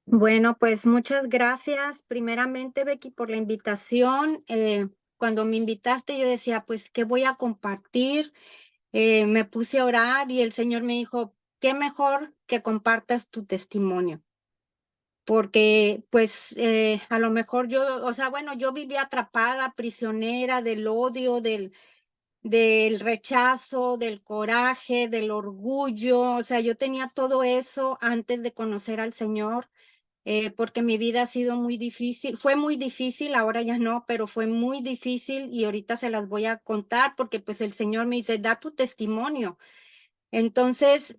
Bueno, pues muchas gracias primeramente, Becky, por la invitación. Cuando me invitaste, yo decía, pues, ¿qué voy a compartir? Me puse a orar y el Señor me dijo, qué mejor que compartas tu testimonio, porque pues a lo mejor yo, o sea, bueno, yo vivía atrapada, prisionera del odio, del rechazo, del coraje, del orgullo, o sea, yo tenía todo eso antes de conocer al Señor, porque mi vida ha sido muy difícil, fue muy difícil, ahora ya no, pero fue muy difícil y ahorita se las voy a contar porque pues el Señor me dice, da tu testimonio. Entonces,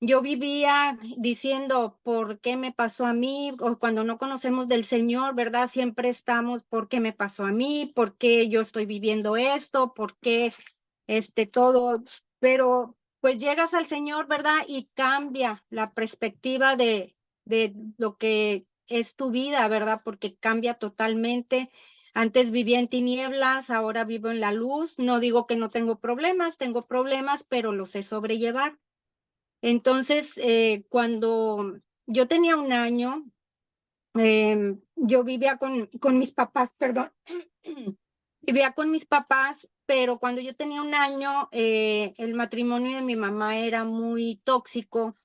yo vivía diciendo, ¿por qué me pasó a mí? O cuando no conocemos del Señor, ¿verdad? Siempre estamos, ¿por qué me pasó a mí? ¿Por qué yo estoy viviendo esto? ¿Por qué todo? Pero pues llegas al Señor, ¿verdad? Y cambia la perspectiva de lo que es tu vida, ¿verdad? Porque cambia totalmente. Antes vivía en tinieblas, ahora vivo en la luz. No digo que no tengo problemas, pero los sé sobrellevar. Entonces, cuando yo tenía un año, yo vivía con mis papás, perdón, vivía con mis papás, pero cuando yo tenía un año, el matrimonio de mi mamá era muy tóxico.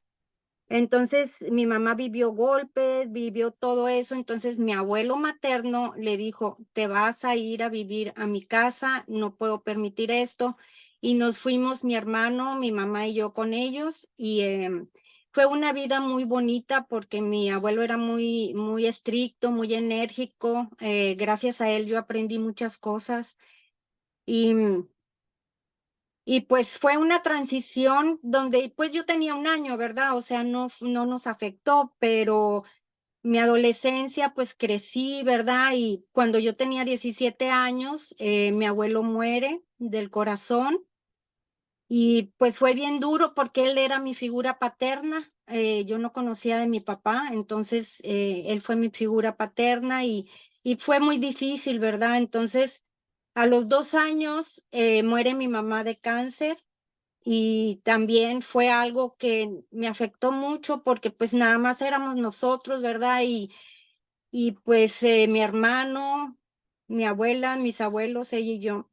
Entonces, mi mamá vivió golpes, vivió todo eso. Entonces, mi abuelo materno le dijo, te vas a ir a vivir a mi casa, no puedo permitir esto. Y nos fuimos, mi hermano, mi mamá y yo con ellos. Y fue una vida muy bonita porque mi abuelo era muy, muy estricto, muy enérgico. Gracias a él yo aprendí muchas cosas. Y y pues fue una transición donde pues yo tenía un año, ¿verdad? O sea, no nos afectó, pero mi adolescencia pues crecí, ¿verdad? Y cuando yo tenía 17 años, mi abuelo muere del corazón y pues fue bien duro porque él era mi figura paterna. Yo no conocía de mi papá, entonces él fue mi figura paterna y fue muy difícil, ¿verdad? Entonces, a los 2 años muere mi mamá de cáncer y también fue algo que me afectó mucho porque pues nada más éramos nosotros, ¿verdad? Y pues mi hermano, mi abuela, mis abuelos, ella y yo.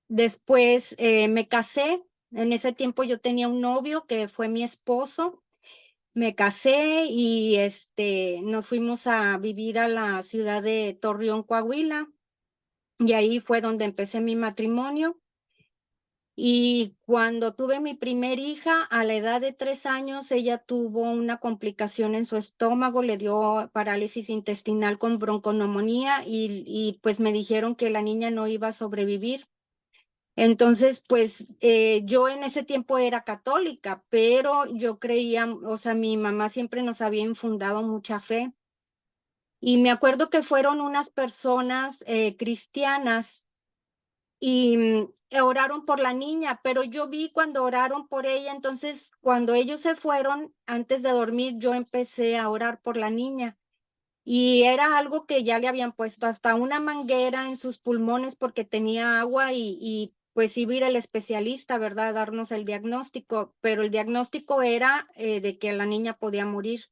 Después me casé. En ese tiempo yo tenía un novio que fue mi esposo. Me casé y nos fuimos a vivir a la ciudad de Torreón, Coahuila. Y ahí fue donde empecé mi matrimonio. Y cuando tuve mi primer hija, a la edad de 3 años, ella tuvo una complicación en su estómago, le dio parálisis intestinal con bronconeumonía y pues me dijeron que la niña no iba a sobrevivir. Entonces, pues yo en ese tiempo era católica, pero yo creía, o sea, mi mamá siempre nos había infundado mucha fe. Y me acuerdo que fueron unas personas cristianas y oraron por la niña, pero yo vi cuando oraron por ella, entonces cuando ellos se fueron, antes de dormir, yo empecé a orar por la niña y era algo que ya le habían puesto hasta una manguera en sus pulmones porque tenía agua y pues iba a ir el especialista, ¿verdad? A darnos el diagnóstico, pero el diagnóstico era de que la niña podía morir.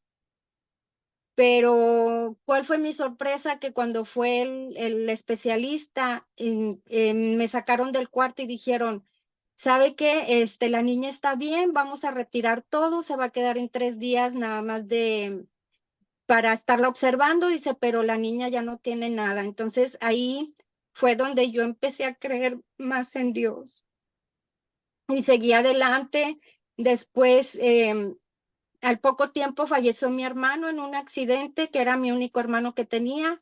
Pero, ¿cuál fue mi sorpresa? Que cuando fue el especialista, me sacaron del cuarto y dijeron, ¿sabe qué? La niña está bien, vamos a retirar todo, se va a quedar en 3 días nada más para estarla observando, dice, pero la niña ya no tiene nada. Entonces ahí fue donde yo empecé a creer más en Dios y seguí adelante. Después, al poco tiempo falleció mi hermano en un accidente, que era mi único hermano que tenía,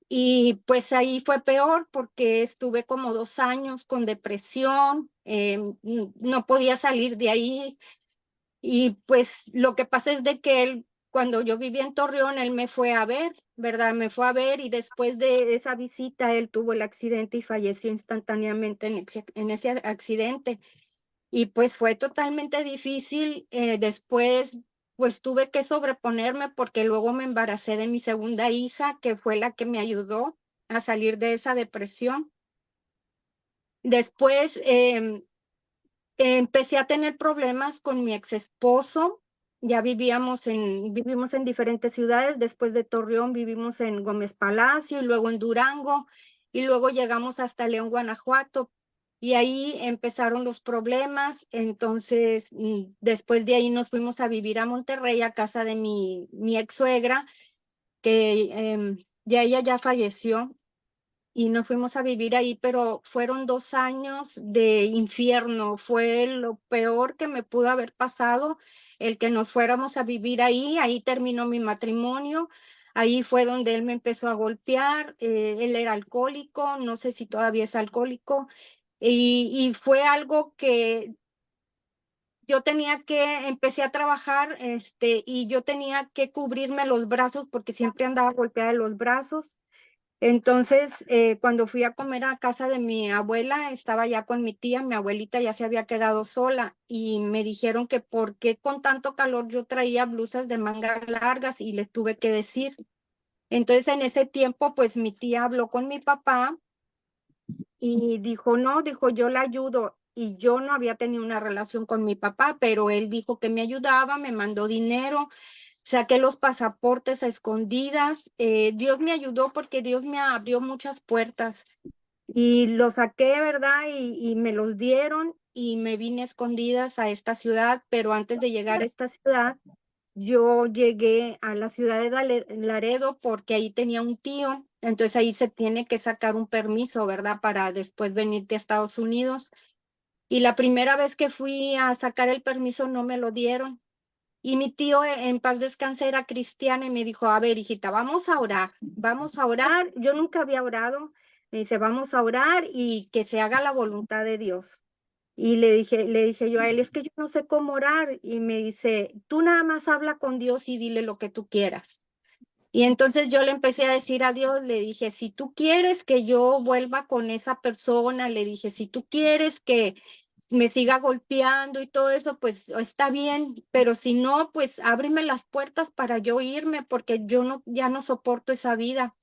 y pues ahí fue peor porque estuve como 2 años con depresión, no podía salir de ahí, y pues lo que pasa es de que él, cuando yo vivía en Torreón, él me fue a ver, ¿verdad? Me fue a ver y después de esa visita él tuvo el accidente y falleció instantáneamente en ese accidente. Y pues fue totalmente difícil. Después, pues tuve que sobreponerme porque luego me embaracé de mi segunda hija, que fue la que me ayudó a salir de esa depresión. Después empecé a tener problemas con mi ex esposo. ya vivimos en diferentes ciudades. Después de Torreón vivimos en Gómez Palacio y luego en Durango y luego llegamos hasta León, Guanajuato. Y ahí empezaron los problemas. Entonces, después de ahí nos fuimos a vivir a Monterrey, a casa de mi ex suegra, que ya ella ya falleció y nos fuimos a vivir ahí, pero fueron 2 años de infierno. Fue lo peor que me pudo haber pasado, el que nos fuéramos a vivir ahí. Ahí terminó mi matrimonio. Ahí fue donde él me empezó a golpear. Él era alcohólico, no sé si todavía es alcohólico. Y fue algo que yo tenía que, empecé a trabajar, y yo tenía que cubrirme los brazos porque siempre andaba golpeada de los brazos. Entonces, cuando fui a comer a casa de mi abuela, estaba ya con mi tía, mi abuelita ya se había quedado sola y me dijeron que por qué con tanto calor yo traía blusas de mangas largas y les tuve que decir. Entonces, en ese tiempo, pues mi tía habló con mi papá y dijo, no, dijo, yo la ayudo. Y yo no había tenido una relación con mi papá, pero él dijo que me ayudaba, me mandó dinero, saqué los pasaportes a escondidas. Dios me ayudó porque Dios me abrió muchas puertas y los saqué, ¿verdad? Y me los dieron y me vine a escondidas a esta ciudad, pero antes de llegar a esta ciudad, yo llegué a la ciudad de Laredo porque ahí tenía un tío, entonces ahí se tiene que sacar un permiso, ¿verdad? Para después venirte a Estados Unidos. Y la primera vez que fui a sacar el permiso no me lo dieron. Y mi tío en paz descanse era cristiano y me dijo, a ver, hijita, vamos a orar, vamos a orar. Yo nunca había orado. Me dice, vamos a orar y que se haga la voluntad de Dios. Y le dije yo a él, es que yo no sé cómo orar. Y me dice, tú nada más habla con Dios y dile lo que tú quieras. Y entonces yo le empecé a decir a Dios, le dije, si tú quieres que yo vuelva con esa persona, le dije, si tú quieres que me siga golpeando y todo eso, pues está bien, pero si no, pues ábreme las puertas para yo irme, porque yo no, ya no soporto esa vida.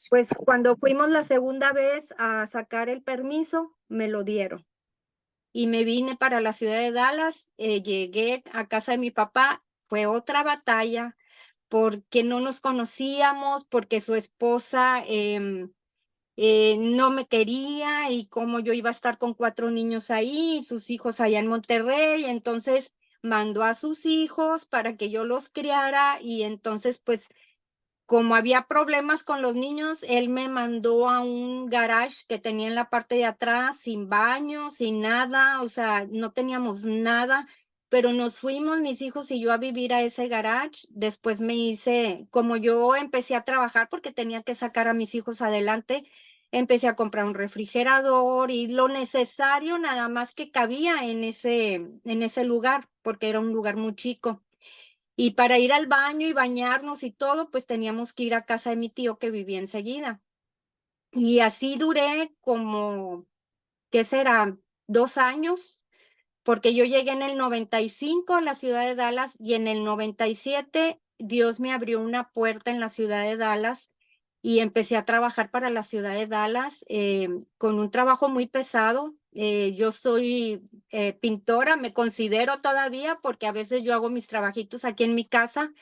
Pues cuando fuimos la segunda vez a sacar el permiso, me lo dieron. Y me vine para la ciudad de Dallas, llegué a casa de mi papá, fue otra batalla porque no nos conocíamos, porque su esposa no me quería y como yo iba a estar con 4 niños ahí, y sus hijos allá en Monterrey, entonces mandó a sus hijos para que yo los criara y entonces pues como había problemas con los niños, él me mandó a un garage que tenía en la parte de atrás, sin baño, sin nada, o sea, no teníamos nada, pero nos fuimos mis hijos y yo a vivir a ese garage. Después me hice, como yo empecé a trabajar porque tenía que sacar a mis hijos adelante, empecé a comprar un refrigerador y lo necesario nada más que cabía en ese lugar, porque era un lugar muy chico. Y para ir al baño y bañarnos y todo, pues teníamos que ir a casa de mi tío que vivía enseguida. Y así duré como, ¿qué será? 2 años, porque yo llegué en el 95 a la ciudad de Dallas y en el 97 Dios me abrió una puerta en la ciudad de Dallas y empecé a trabajar para la ciudad de Dallas con un trabajo muy pesado. Yo soy pintora, me considero todavía porque a veces yo hago mis trabajitos aquí en mi casa.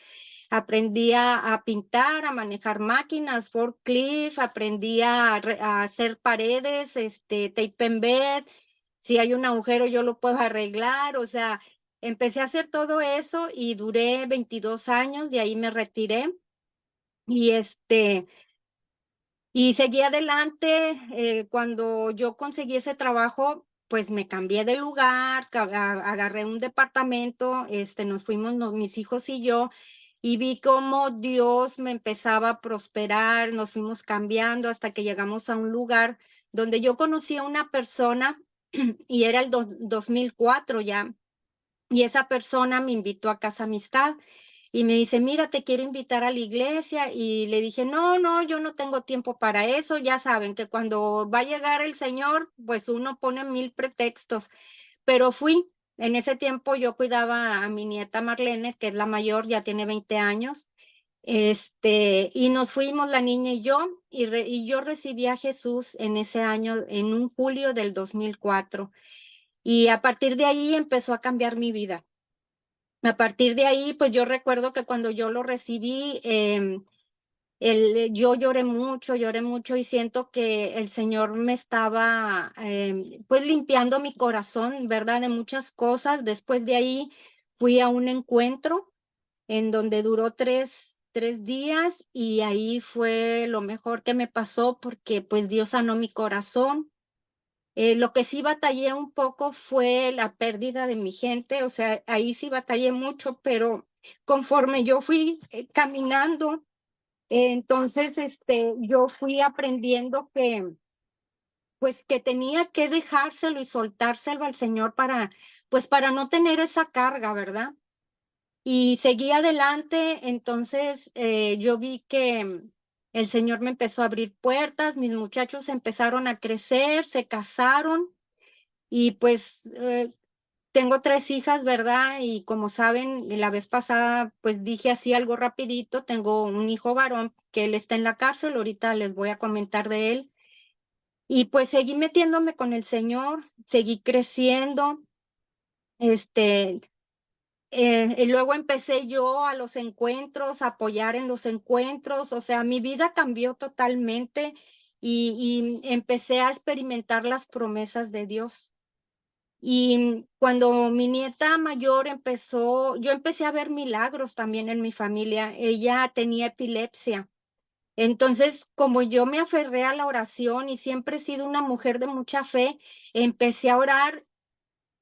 Aprendí a pintar, a manejar máquinas, forklift, aprendí a hacer paredes, tape and bed. Si hay un agujero, yo lo puedo arreglar. O sea, empecé a hacer todo eso y duré 22 años, de ahí me retiré. Y y seguí adelante. Cuando yo conseguí ese trabajo, pues me cambié de lugar, agarré un departamento, nos fuimos mis hijos y yo, y vi cómo Dios me empezaba a prosperar, nos fuimos cambiando hasta que llegamos a un lugar donde yo conocí a una persona y era el 2004 ya, y esa persona me invitó a Casa Amistad y me dice, mira, te quiero invitar a la iglesia. Y le dije, no, no, yo no tengo tiempo para eso. Ya saben que cuando va a llegar el Señor, pues uno pone mil pretextos. Pero fui. En ese tiempo yo cuidaba a mi nieta Marlene, que es la mayor, ya tiene 20 años. Y nos fuimos la niña y yo, y yo recibí a Jesús en ese año, en un julio del 2004. Y a partir de ahí empezó a cambiar mi vida. A partir de ahí, pues yo recuerdo que cuando yo lo recibí, yo lloré mucho y siento que el Señor me estaba pues limpiando mi corazón, ¿verdad? De muchas cosas. Después de ahí fui a un encuentro en donde duró tres días y ahí fue lo mejor que me pasó porque pues Dios sanó mi corazón. Lo que sí batallé un poco fue la pérdida de mi gente, o sea, ahí sí batallé mucho, pero conforme yo fui caminando, entonces yo fui aprendiendo que pues que tenía que dejárselo y soltárselo al Señor para pues para no tener esa carga, ¿verdad? Y seguí adelante, entonces yo vi que el Señor me empezó a abrir puertas, mis muchachos empezaron a crecer, se casaron y pues tengo 3 hijas, ¿verdad? Y como saben, la vez pasada pues dije así algo rapidito, tengo un hijo varón que él está en la cárcel, ahorita les voy a comentar de él. Y pues seguí metiéndome con el Señor, seguí creciendo, este, y luego empecé yo a los encuentros, a apoyar en los encuentros, o sea, mi vida cambió totalmente y empecé a experimentar las promesas de Dios. Y cuando mi nieta mayor empezó, yo empecé a ver milagros también en mi familia. Ella tenía epilepsia. Entonces, como yo me aferré a la oración y siempre he sido una mujer de mucha fe, empecé a orar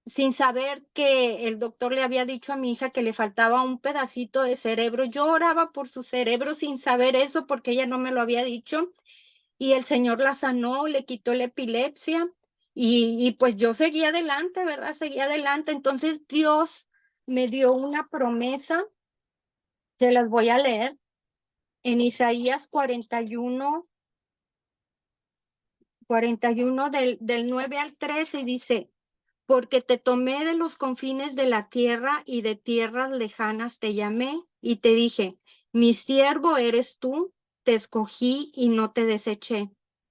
sin saber que el doctor le había dicho a mi hija que le faltaba un pedacito de cerebro. Yo oraba por su cerebro sin saber eso porque ella no me lo había dicho y el Señor la sanó, le quitó la epilepsia y pues yo seguí adelante, ¿verdad? Seguí adelante. Entonces Dios me dio una promesa, se las voy a leer, en Isaías 41 del 9 al 13 y dice, porque te tomé de los confines de la tierra y de tierras lejanas te llamé y te dije, mi siervo eres tú, te escogí y no te deseché.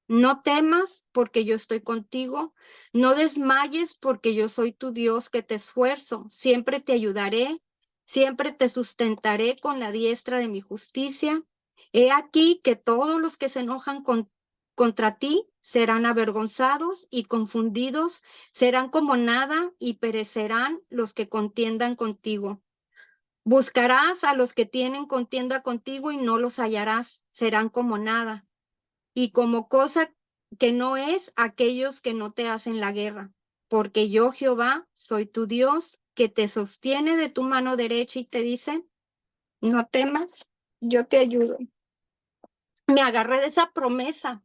No temas porque yo estoy contigo, no desmayes porque yo soy tu Dios que te esfuerzo, siempre te ayudaré, siempre te sustentaré con la diestra de mi justicia. He aquí que todos los que se enojan contra ti serán avergonzados y confundidos, serán como nada y perecerán los que contiendan contigo. Buscarás a los que tienen contienda contigo y no los hallarás, serán como nada y como cosa que no es aquellos que no te hacen la guerra. Porque yo, Jehová, soy tu Dios, que te sostiene de tu mano derecha y te dice, no temas, yo te ayudo. Me agarré de esa promesa.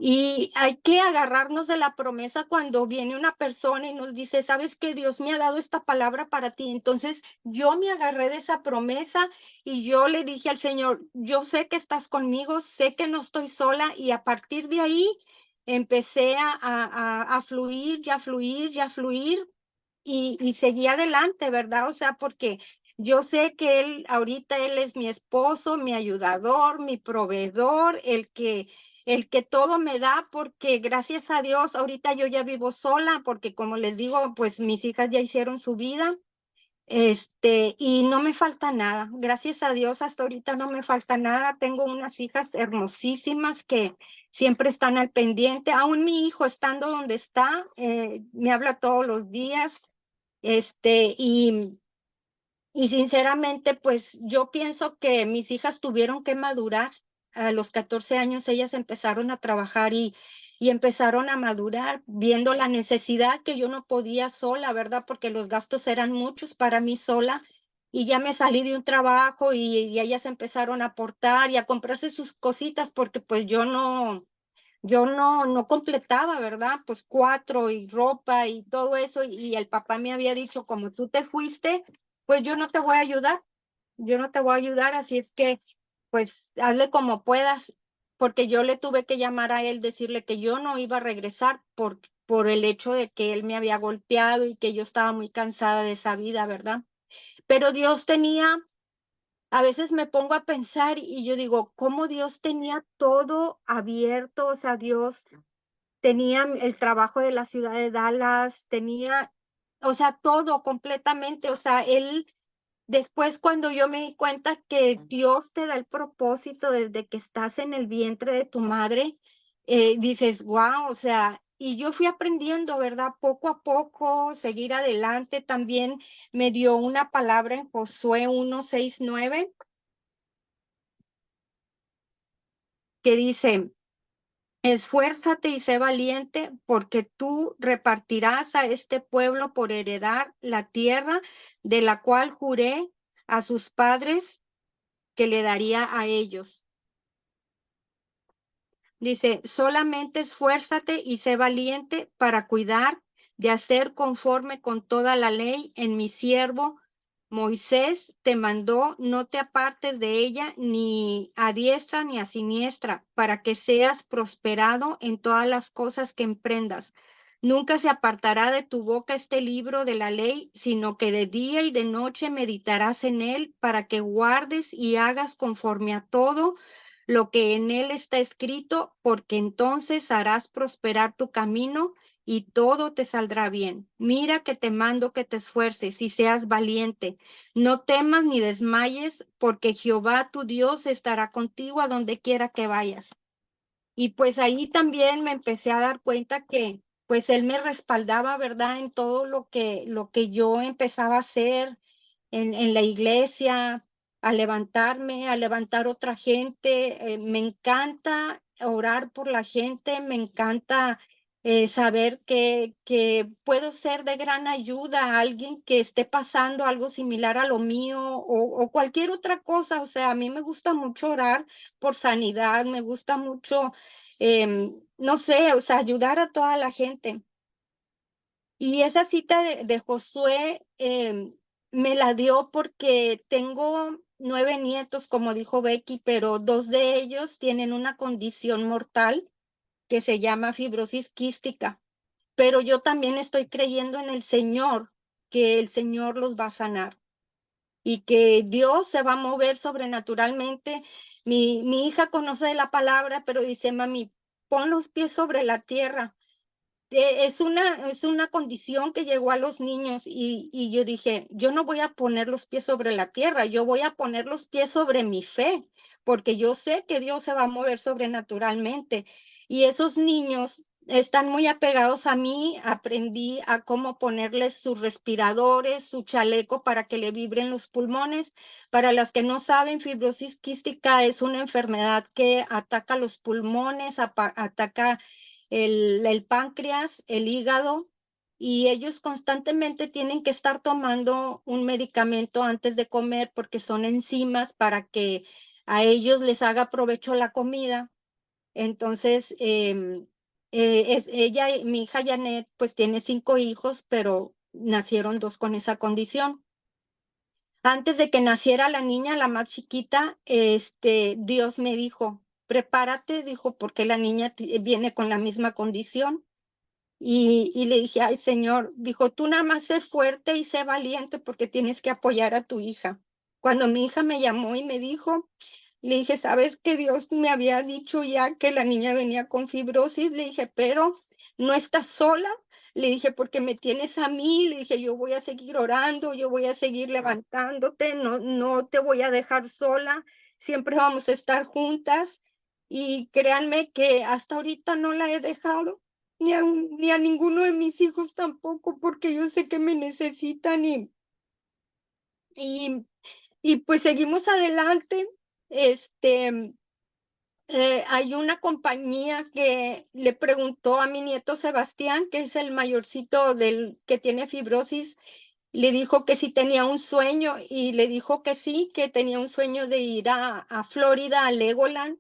Y hay que agarrarnos de la promesa cuando viene una persona y nos dice, ¿sabes qué? Dios me ha dado esta palabra para ti. Entonces yo me agarré de esa promesa y yo le dije al Señor, yo sé que estás conmigo, sé que no estoy sola y a partir de ahí empecé a fluir, ya fluir, ya fluir y seguí adelante, ¿verdad? O sea, porque yo sé que ahorita él es mi esposo, mi ayudador, mi proveedor, el que todo me da, porque gracias a Dios ahorita yo ya vivo sola, porque como les digo, pues mis hijas ya hicieron su vida, y no me falta nada. Gracias a Dios hasta ahorita no me falta nada. Tengo unas hijas hermosísimas que siempre están al pendiente. Aún mi hijo estando donde está, me habla todos los días. Este, y, y sinceramente, pues yo pienso que mis hijas tuvieron que madurar. A los 14 años ellas empezaron a trabajar y empezaron a madurar, viendo la necesidad que yo no podía sola, ¿verdad? Porque los gastos eran muchos para mí sola. Y ya me salí de un trabajo y ellas empezaron a aportar y a comprarse sus cositas porque pues yo no completaba, ¿verdad? Pues 4 y ropa y todo eso, y el papá me había dicho, como tú te fuiste, pues yo no te voy a ayudar, yo no te voy a ayudar, así es que, pues hazle como puedas, porque yo le tuve que llamar a él, decirle que yo no iba a regresar por el hecho de que él me había golpeado y que yo estaba muy cansada de esa vida, ¿verdad? Pero Dios tenía a veces me pongo a pensar y yo digo, ¿cómo Dios tenía todo abierto? O sea, Dios tenía el trabajo de la ciudad de Dallas, tenía, o sea, todo completamente, o sea, él después cuando yo me di cuenta que Dios te da el propósito desde que estás en el vientre de tu madre, dices, wow, o sea, y yo fui aprendiendo, ¿verdad? Poco a poco, seguir adelante. También me dio una palabra en Josué 1:6-9 que dice, esfuérzate y sé valiente, porque tú repartirás a este pueblo por heredar la tierra de la cual juré a sus padres que le daría a ellos. Dice, solamente esfuérzate y sé valiente para cuidar de hacer conforme con toda la ley en mi siervo Moisés te mandó, no te apartes de ella ni a diestra ni a siniestra, para que seas prosperado en todas las cosas que emprendas. Nunca se apartará de tu boca este libro de la ley, sino que de día y de noche meditarás en él, para que guardes y hagas conforme a todo lo que en él está escrito, porque entonces harás prosperar tu camino y todo te saldrá bien. Mira que te mando que te esfuerces y seas valiente. No temas ni desmayes, porque Jehová tu Dios estará contigo a donde quiera que vayas. Y pues ahí también me empecé a dar cuenta que pues él me respaldaba, ¿verdad? En todo lo que yo empezaba a hacer en la iglesia, a levantarme, a levantar otra gente. Me encanta orar por la gente, me encanta saber que puedo ser de gran ayuda a alguien que esté pasando algo similar a lo mío o cualquier otra cosa. O sea, a mí me gusta mucho orar por sanidad, me gusta mucho, no sé, o sea, ayudar a toda la gente. Y esa cita de Josué me la dio porque tengo 9 nietos, como dijo Becky, pero 2 de ellos tienen una condición mortal que se llama fibrosis quística. Pero yo también estoy creyendo en el Señor, que el Señor los va a sanar y que Dios se va a mover sobrenaturalmente. Mi hija conoce de la palabra, pero dice, mami, pon los pies sobre la tierra. Es una condición que llegó a los niños y yo dije, yo no voy a poner los pies sobre la tierra, yo voy a poner los pies sobre mi fe, porque yo sé que Dios se va a mover sobrenaturalmente. Y esos niños están muy apegados a mí, aprendí a cómo ponerles sus respiradores, su chaleco para que le vibren los pulmones. Para las que no saben, fibrosis quística es una enfermedad que ataca los pulmones, ataca el páncreas, el hígado, y ellos constantemente tienen que estar tomando un medicamento antes de comer porque son enzimas para que a ellos les haga provecho la comida. Entonces, ella, mi hija Janet, pues tiene 5 hijos, pero nacieron 2 con esa condición. Antes de que naciera la niña, la más chiquita, Dios me dijo, prepárate, dijo, porque la niña viene con la misma condición. Y le dije, ay, Señor, dijo, tú nada más sé fuerte y sé valiente porque tienes que apoyar a tu hija. Cuando mi hija me llamó y me dijo, le dije, ¿sabes que Dios me había dicho ya que la niña venía con fibrosis? Le dije, pero no estás sola. Le dije, porque me tienes a mí. Le dije, yo voy a seguir orando, yo voy a seguir levantándote, no, no te voy a dejar sola, siempre vamos a estar juntas. Y créanme que hasta ahorita no la he dejado, ni a ninguno de mis hijos tampoco, porque yo sé que me necesitan y, y pues seguimos adelante. Este, hay una compañía que le preguntó a mi nieto Sebastián, que es el mayorcito del que tiene fibrosis, le dijo que si tenía un sueño y le dijo que sí, que tenía un sueño de ir a Florida, a Legoland.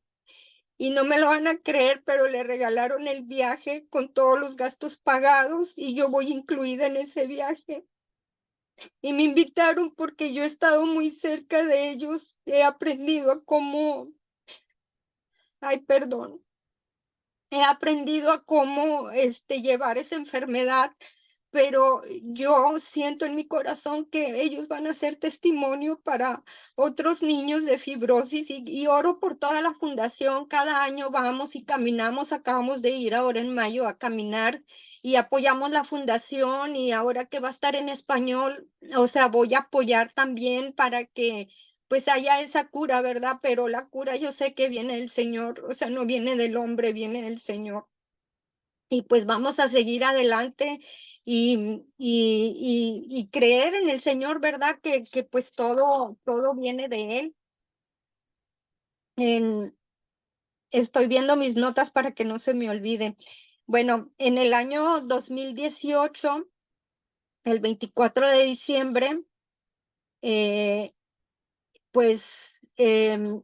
Y no me lo van a creer, pero le regalaron el viaje con todos los gastos pagados y yo voy incluida en ese viaje. Y me invitaron porque yo he estado muy cerca de ellos, he aprendido a cómo, ay, perdón, he aprendido a cómo llevar esa enfermedad, pero yo siento en mi corazón que ellos van a ser testimonio para otros niños de fibrosis y oro por toda la fundación. Cada año vamos y caminamos, acabamos de ir ahora en mayo a caminar y apoyamos la fundación y ahora que va a estar en español, o sea, voy a apoyar también para que pues haya esa cura, ¿verdad? Pero la cura yo sé que viene del Señor, o sea, no viene del hombre, viene del Señor. Y pues vamos a seguir adelante y creer en el Señor, ¿verdad? Que pues todo viene de Él. En, estoy viendo mis notas para que no se me olvide. Bueno, en el año 2018, el 24 de diciembre, eh, pues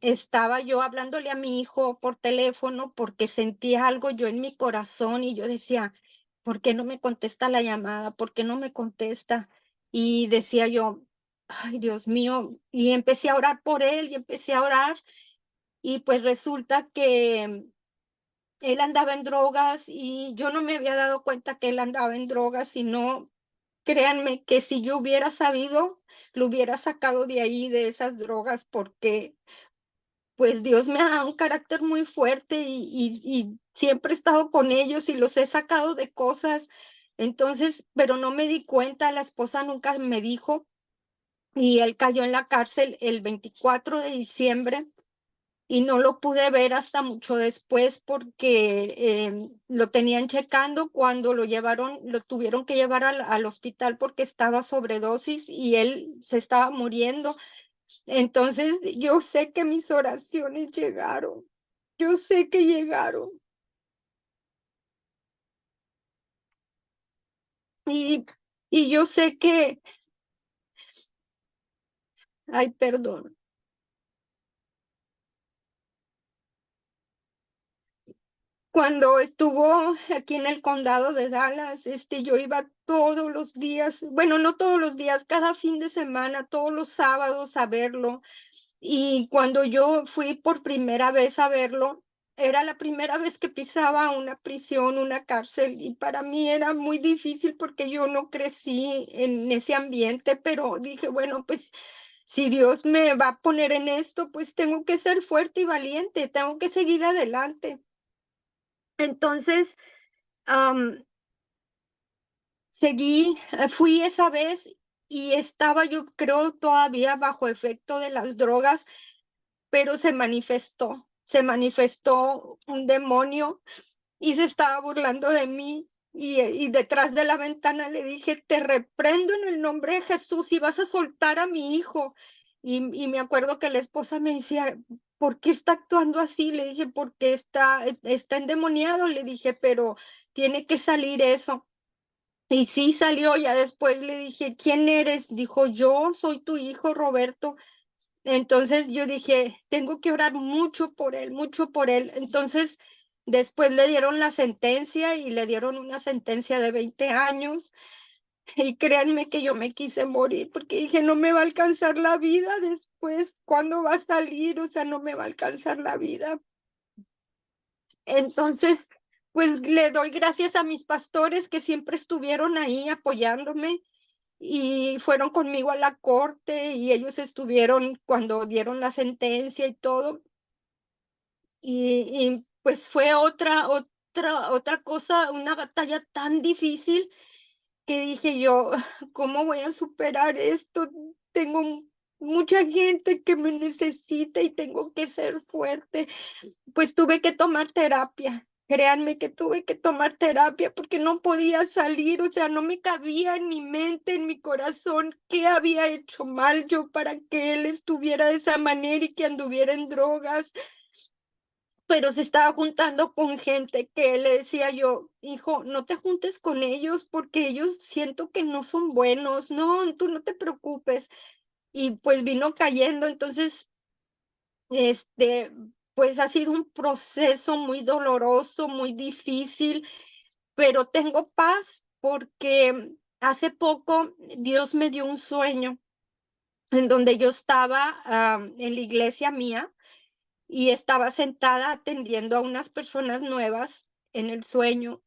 estaba yo hablándole a mi hijo por teléfono porque sentía algo yo en mi corazón y yo decía, ¿por qué no me contesta la llamada? ¿Por qué no me contesta? Y decía yo, ay, Dios mío, y empecé a orar por él y empecé a orar y pues resulta que él andaba en drogas y yo no me había dado cuenta que él andaba en drogas, sino créanme que si yo hubiera sabido, lo hubiera sacado de ahí, de esas drogas, porque pues Dios me ha dado un carácter muy fuerte y siempre he estado con ellos y los he sacado de cosas. Entonces, pero no me di cuenta, la esposa nunca me dijo y él cayó en la cárcel el 24 de diciembre y no lo pude ver hasta mucho después porque lo tenían checando cuando lo llevaron, lo tuvieron que llevar al hospital porque estaba sobredosis y él se estaba muriendo. Entonces, yo sé que mis oraciones llegaron. Yo sé que llegaron. Y, y yo sé que, ay, perdón. Cuando estuvo aquí en el condado de Dallas, yo iba todos los días, bueno, no todos los días, cada fin de semana, todos los sábados a verlo. Y cuando yo fui por primera vez a verlo, era la primera vez que pisaba una prisión, una cárcel, y para mí era muy difícil porque yo no crecí en ese ambiente, pero dije, bueno, pues si Dios me va a poner en esto, pues tengo que ser fuerte y valiente, tengo que seguir adelante. Entonces, am, fui esa vez y estaba yo creo todavía bajo efecto de las drogas, pero se manifestó un demonio y se estaba burlando de mí. Y detrás de la ventana le dije, te reprendo en el nombre de Jesús y vas a soltar a mi hijo. Y me acuerdo que la esposa me decía, ¿por qué está actuando así? Le dije, porque está endemoniado. Le dije, pero tiene que salir eso. Y sí salió, ya después le dije, ¿quién eres? Dijo, yo soy tu hijo, Roberto. Entonces yo dije, tengo que orar mucho por él, mucho por él. Entonces después le dieron la sentencia y le dieron una sentencia de 20 años. Y créanme que yo me quise morir porque dije, no me va a alcanzar la vida después, ¿cuándo va a salir? O sea, no me va a alcanzar la vida. Entonces, pues le doy gracias a mis pastores que siempre estuvieron ahí apoyándome y fueron conmigo a la corte y ellos estuvieron cuando dieron la sentencia y todo. Pues fue otra cosa, una batalla tan difícil que dije yo, ¿cómo voy a superar esto? Tengo mucha gente que me necesita y tengo que ser fuerte. Pues tuve que tomar terapia. Créanme que tuve que tomar terapia porque no podía salir, o sea, no me cabía en mi mente, en mi corazón, qué había hecho mal yo para que él estuviera de esa manera y que anduviera en drogas, pero se estaba juntando con gente que le decía yo, hijo, no te juntes con ellos porque ellos siento que no son buenos, no, tú no te preocupes. Y pues vino cayendo, entonces, este, pues ha sido un proceso muy doloroso, muy difícil, pero tengo paz porque hace poco Dios me dio un sueño en donde yo estaba en la iglesia mía y estaba sentada atendiendo a unas personas nuevas en el sueño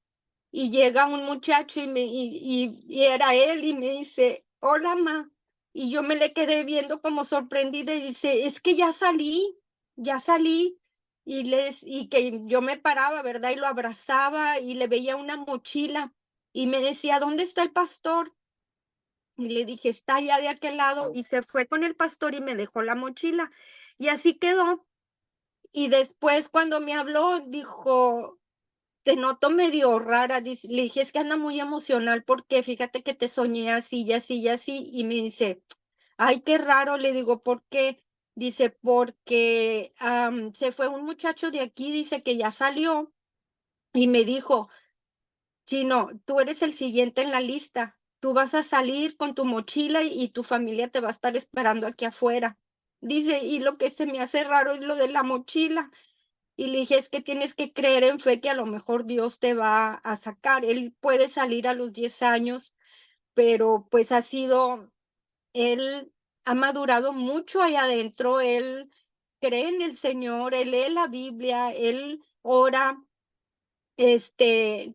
y llega un muchacho y era él y me dice, hola, ma. Y yo me le quedé viendo como sorprendida y dice, es que ya salí. Y que yo me paraba, ¿verdad? Y lo abrazaba y le veía una mochila y me decía, ¿dónde está el pastor? Y le dije, está allá de aquel lado y se fue con el pastor y me dejó la mochila. Y así quedó. Y después cuando me habló, dijo, te noto medio rara, le dije, es que anda muy emocional porque fíjate que te soñé así y así y así, y me dice, ay, qué raro, le digo, ¿por qué? Dice, porque se fue un muchacho de aquí, dice que ya salió, y me dijo, Chino, tú eres el siguiente en la lista, tú vas a salir con tu mochila y tu familia te va a estar esperando aquí afuera. Dice, y lo que se me hace raro es lo de la mochila. Y le dije, es que tienes que creer en fe que a lo mejor Dios te va a sacar. Él puede salir a los 10 años, pero pues él ha madurado mucho ahí adentro, él cree en el Señor, él lee la Biblia, él ora.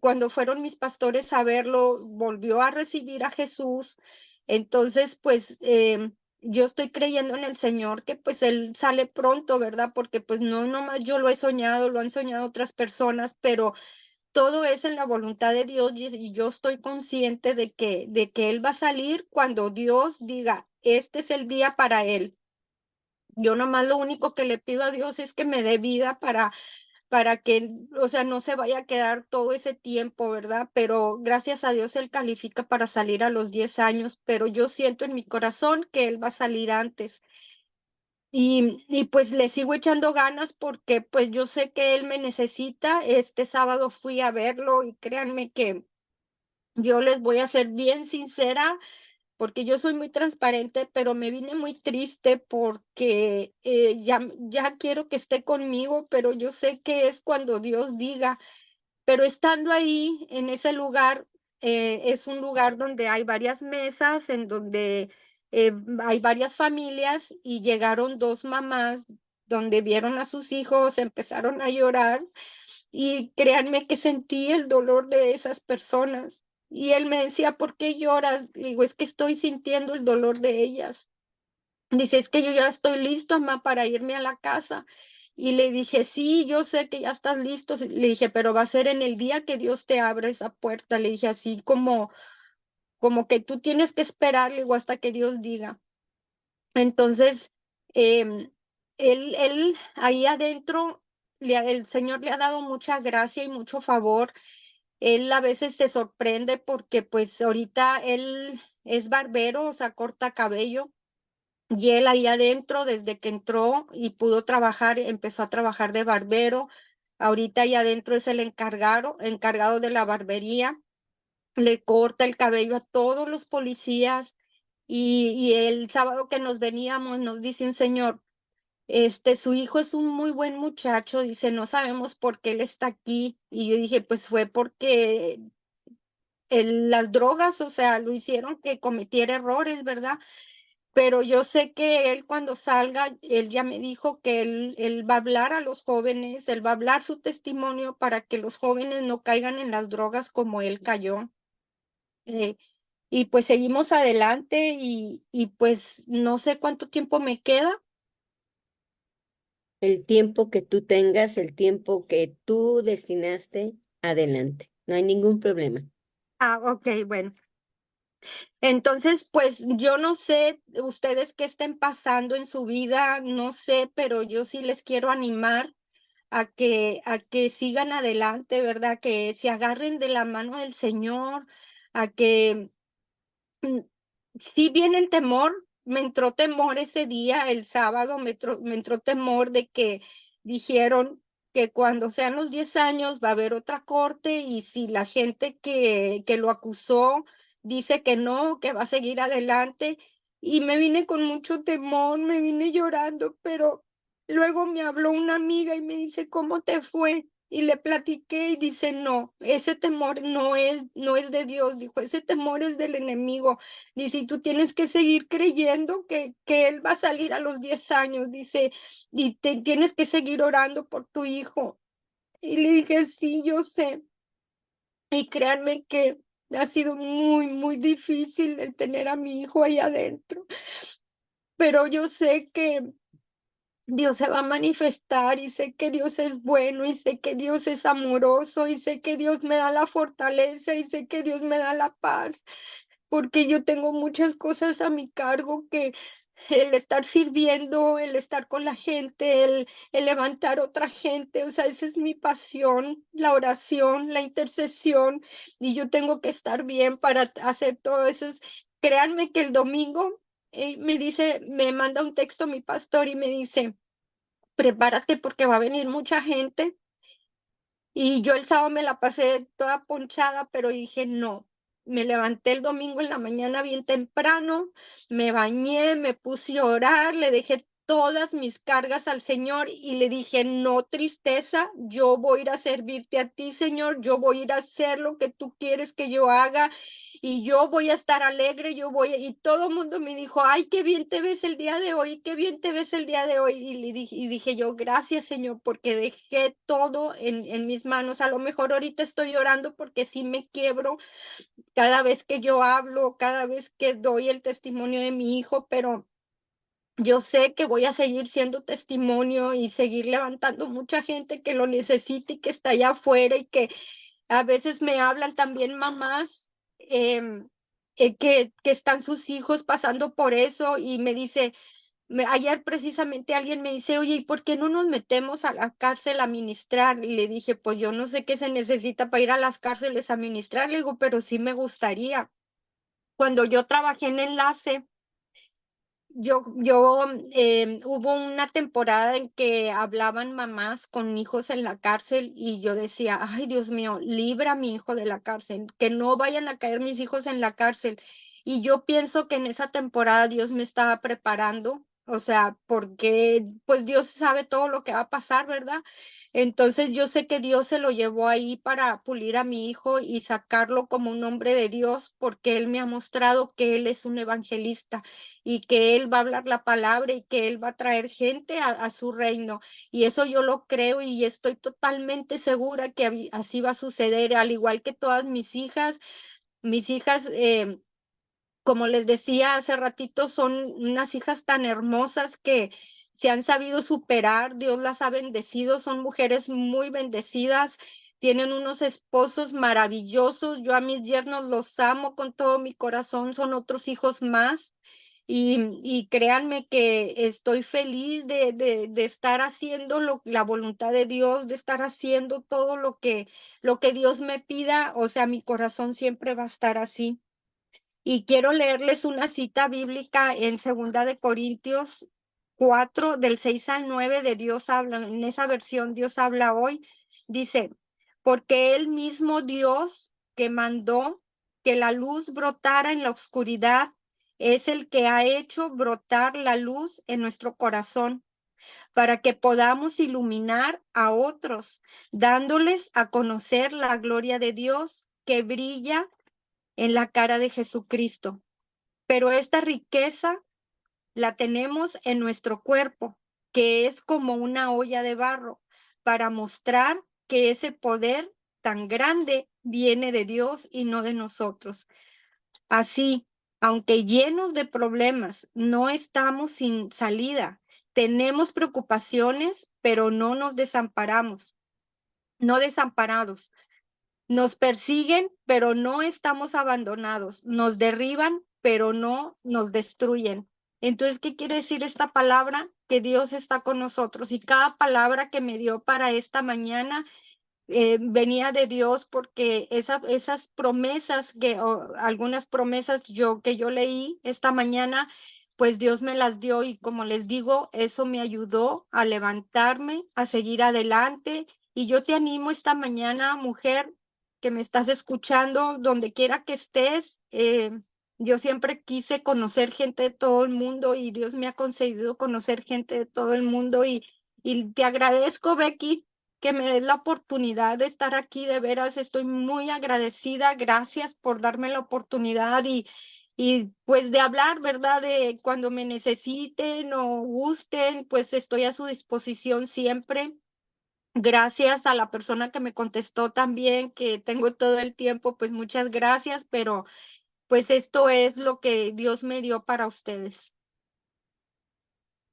Cuando fueron mis pastores a verlo, volvió a recibir a Jesús. Entonces, pues, yo estoy creyendo en el Señor que, pues, él sale pronto, ¿verdad? Porque, pues, no nomás yo lo he soñado, lo han soñado otras personas, pero todo es en la voluntad de Dios y yo estoy consciente de que él va a salir cuando Dios diga, este es el día para él. Yo nomás lo único que le pido a Dios es que me dé vida para que, o sea, no se vaya a quedar todo ese tiempo, ¿verdad? Pero gracias a Dios él califica para salir a los 10 años, pero yo siento en mi corazón que él va a salir antes. Y pues le sigo echando ganas porque pues yo sé que él me necesita. Este sábado fui a verlo y créanme que yo les voy a ser bien sincera porque yo soy muy transparente, pero me vine muy triste porque ya quiero que esté conmigo, pero yo sé que es cuando Dios diga. Pero estando ahí, en ese lugar, es un lugar donde hay varias mesas, en donde hay varias familias y llegaron 2 mamás donde vieron a sus hijos, empezaron a llorar y créanme que sentí el dolor de esas personas. Y él me decía, ¿por qué lloras? Le digo, es que estoy sintiendo el dolor de ellas. Dice, es que yo ya estoy listo, mamá, para irme a la casa. Y le dije, sí, yo sé que ya estás listo. Le dije, pero va a ser en el día que Dios te abra esa puerta. Le dije, así como que tú tienes que esperar, le digo, hasta que Dios diga. Entonces, em, él ahí adentro, el Señor le ha dado mucha gracia y mucho favor. Él a veces se sorprende porque pues ahorita él es barbero, o sea, corta cabello. Y él ahí adentro, desde que entró y pudo trabajar, empezó a trabajar de barbero. Ahorita ahí adentro es el encargado de la barbería. Le corta el cabello a todos los policías. Y el sábado que nos veníamos, nos dice un señor, su hijo es un muy buen muchacho, dice, no sabemos por qué él está aquí. Y yo dije, pues fue porque las drogas, o sea, lo hicieron que cometiera errores, ¿verdad? Pero yo sé que él cuando salga, él ya me dijo que él va a hablar a los jóvenes, él va a hablar su testimonio para que los jóvenes no caigan en las drogas como él cayó. Eh, y pues seguimos adelante y pues no sé cuánto tiempo me queda. El tiempo que tú tengas, el tiempo que tú destinaste, adelante. No hay ningún problema. Ah, ok, bueno. Entonces, pues yo no sé ustedes qué estén pasando en su vida, no sé, pero yo sí les quiero animar a que sigan adelante, ¿verdad? Que se agarren de la mano del Señor, a que mm, sí viene el temor, me entró temor ese día, el sábado, me entró temor de que dijeron que cuando sean los 10 años va a haber otra corte y si la gente que lo acusó dice que no, que va a seguir adelante, y me vine con mucho temor, me vine llorando, pero luego me habló una amiga y me dice, ¿cómo te fue? Y le platiqué y dice, no, ese temor no es de Dios, dijo, ese temor es del enemigo. Dice, y tú tienes que seguir creyendo que él va a salir a los 10 años, dice, y tienes que seguir orando por tu hijo. Y le dije, sí, yo sé. Y créanme que ha sido muy, muy difícil el tener a mi hijo ahí adentro, pero yo sé que Dios se va a manifestar y sé que Dios es bueno y sé que Dios es amoroso y sé que Dios me da la fortaleza y sé que Dios me da la paz, porque yo tengo muchas cosas a mi cargo que el estar sirviendo, el estar con la gente, el levantar otra gente, o sea, esa es mi pasión, la oración, la intercesión, y yo tengo que estar bien para hacer todo eso. Créanme que el domingo me dice, me manda un texto mi pastor y me dice, prepárate porque va a venir mucha gente. Y yo el sábado me la pasé toda ponchada, pero dije: "No". Me levanté el domingo en la mañana bien temprano, me bañé, me puse a orar, le dejé todas mis cargas al Señor y le dije: "No tristeza, yo voy a ir a servirte a ti, Señor, yo voy a ir a hacer lo que tú quieres que yo haga y yo voy a estar alegre, yo voy a". Y todo el mundo me dijo: "Ay, qué bien te ves el día de hoy, qué bien te ves el día de hoy". Y dije yo: "Gracias, Señor, porque dejé todo en mis manos". A lo mejor ahorita estoy llorando porque sí me quiebro cada vez que yo hablo, cada vez que doy el testimonio de mi hijo, pero yo sé que voy a seguir siendo testimonio y seguir levantando mucha gente que lo necesita y que está allá afuera y que a veces me hablan también mamás, que están sus hijos pasando por eso y me dice, ayer precisamente alguien me dice: "Oye, ¿y por qué no nos metemos a la cárcel a ministrar?". Y le dije: "Pues yo no sé qué se necesita para ir a las cárceles a ministrar", le digo, "pero sí me gustaría". Cuando yo trabajé en Enlace, hubo una temporada en que hablaban mamás con hijos en la cárcel y yo decía: "Ay, Dios mío, libra a mi hijo de la cárcel, que no vayan a caer mis hijos en la cárcel". Y yo pienso que en esa temporada Dios me estaba preparando, o sea, porque, pues, Dios sabe todo lo que va a pasar, ¿verdad? Entonces, yo sé que Dios se lo llevó ahí para pulir a mi hijo y sacarlo como un hombre de Dios, porque Él me ha mostrado que Él es un evangelista y que Él va a hablar la palabra y que Él va a traer gente a su reino. Y eso yo lo creo y estoy totalmente segura que así va a suceder, al igual que todas mis hijas, como les decía hace ratito, son unas hijas tan hermosas que se han sabido superar, Dios las ha bendecido, son mujeres muy bendecidas, tienen unos esposos maravillosos, yo a mis yernos los amo con todo mi corazón, son otros hijos más. Y créanme que estoy feliz de estar haciendo la voluntad de Dios, de estar haciendo todo lo que Dios me pida, o sea, mi corazón siempre va a estar así. Y quiero leerles una cita bíblica en Segunda de Corintios 4 del 6 al 9 de Dios habla, en esa versión Dios habla hoy, dice, porque el mismo Dios que mandó que la luz brotara en la oscuridad, es el que ha hecho brotar la luz en nuestro corazón, para que podamos iluminar a otros, dándoles a conocer la gloria de Dios que brilla en la cara de Jesucristo. Pero esta riqueza la tenemos en nuestro cuerpo, que es como una olla de barro, para mostrar que ese poder tan grande viene de Dios y no de nosotros. Así, aunque llenos de problemas, no estamos sin salida. Tenemos preocupaciones, pero no nos desamparamos, no desamparados. Nos persiguen, pero no estamos abandonados. Nos derriban, pero no nos destruyen. Entonces, ¿qué quiere decir esta palabra? Que Dios está con nosotros. Y cada palabra que me dio para esta mañana venía de Dios porque esas promesas algunas promesas que yo leí esta mañana, pues Dios me las dio y como les digo, eso me ayudó a levantarme, a seguir adelante. Y yo te animo esta mañana, mujer, que me estás escuchando, donde quiera que estés. Yo siempre quise conocer gente de todo el mundo y Dios me ha concedido conocer gente de todo el mundo y te agradezco, Becky, que me des la oportunidad de estar aquí, de veras, estoy muy agradecida, gracias por darme la oportunidad y pues de hablar, ¿verdad? De cuando me necesiten o gusten, pues estoy a su disposición siempre. Gracias a la persona que me contestó también, que tengo todo el tiempo, pues muchas gracias, pero pues esto es lo que Dios me dio para ustedes.